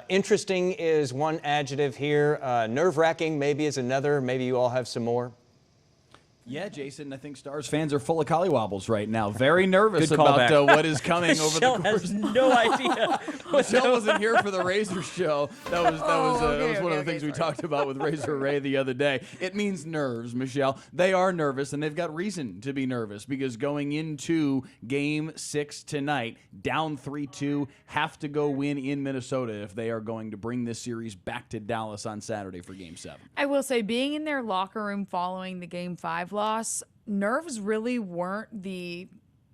Interesting is one adjective here. Nerve-wracking maybe is another. Maybe you all have some more. Yeah, Jason, I think Stars fans are full of collywobbles right now. Very nervous Good about what is coming over the Michelle course. has no idea. Michelle wasn't here for the Razor show. That was one of the things we talked about with Razor Ray the other day. It means nerves, Michelle. They are nervous, and they've got reason to be nervous because going into Game 6 tonight, down 3-2, have to go win in Minnesota if they are going to bring this series back to Dallas on Saturday for Game 7. I will say, being in their locker room following the Game 5 loss, nerves really weren't the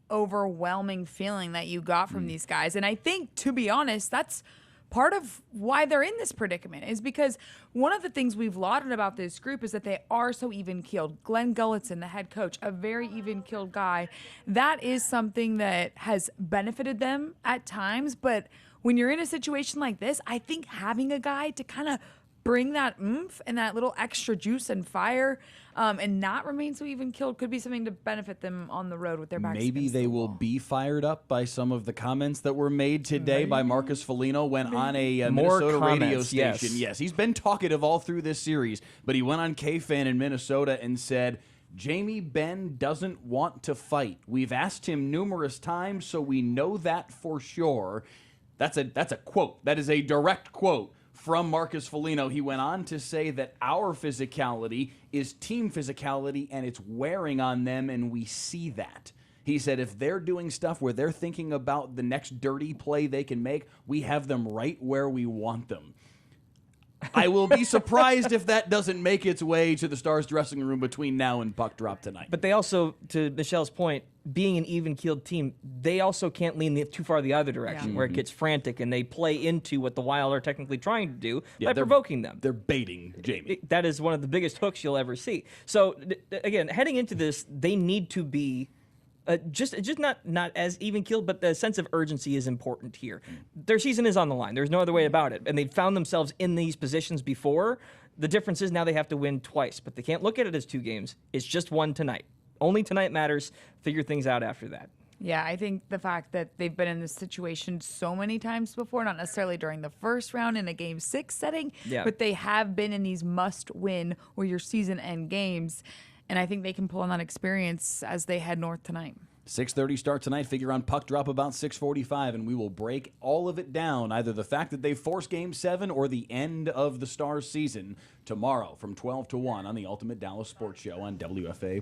overwhelming feeling that you got from these guys. And I think, to be honest, that's part of why they're in this predicament, is because one of the things we've lauded about this group is that they are so even-keeled. Glenn Gulletson, the head coach, a very even-keeled guy. That is something that has benefited them at times. But when you're in a situation like this, I think having a guy to kind of bring that oomph and that little extra juice and fire and not remain so even-keeled could be something to benefit them on the road with their backs Maybe against they the will wall. be fired up by some of the comments that were made today by Marcus Foligno when on a More Minnesota radio comments, station. yes. He's been talkative all through this series, but he went on K-Fan in Minnesota and said, Jamie Benn doesn't want to fight. We've asked him numerous times, so we know that for sure. That's a quote. That is a direct quote from Marcus Foligno. He went on to say that our physicality is team physicality, and it's wearing on them, and we see that. He said if they're doing stuff where they're thinking about the next dirty play they can make, we have them right where we want them. I will be surprised if that doesn't make its way to the Stars dressing room between now and puck drop tonight. But they also, to Michelle's point, being an even-keeled team, they also can't lean too far the other direction, where it gets frantic, and they play into what the Wild are technically trying to do by provoking them. They're baiting Jamie. That is one of the biggest hooks you'll ever see. So, again, heading into this, they need to be just not as even-keeled, but the sense of urgency is important here. Their season is on the line. There's no other way about it. And they've found themselves in these positions before. The difference is now they have to win twice, but they can't look at it as 2 games. It's just one tonight. Only tonight matters. Figure things out after that. Yeah, I think the fact that they've been in this situation so many times before, not necessarily during the first round in a Game 6 setting, but they have been in these must-win or your season-end games. And I think they can pull on that experience as they head north tonight. 6:30 start tonight. Figure on puck drop about 6:45, and we will break all of it down, either the fact that they force Game 7 or the end of the Stars season, tomorrow from 12 to 1 on the Ultimate Dallas Sports Show on WFA+.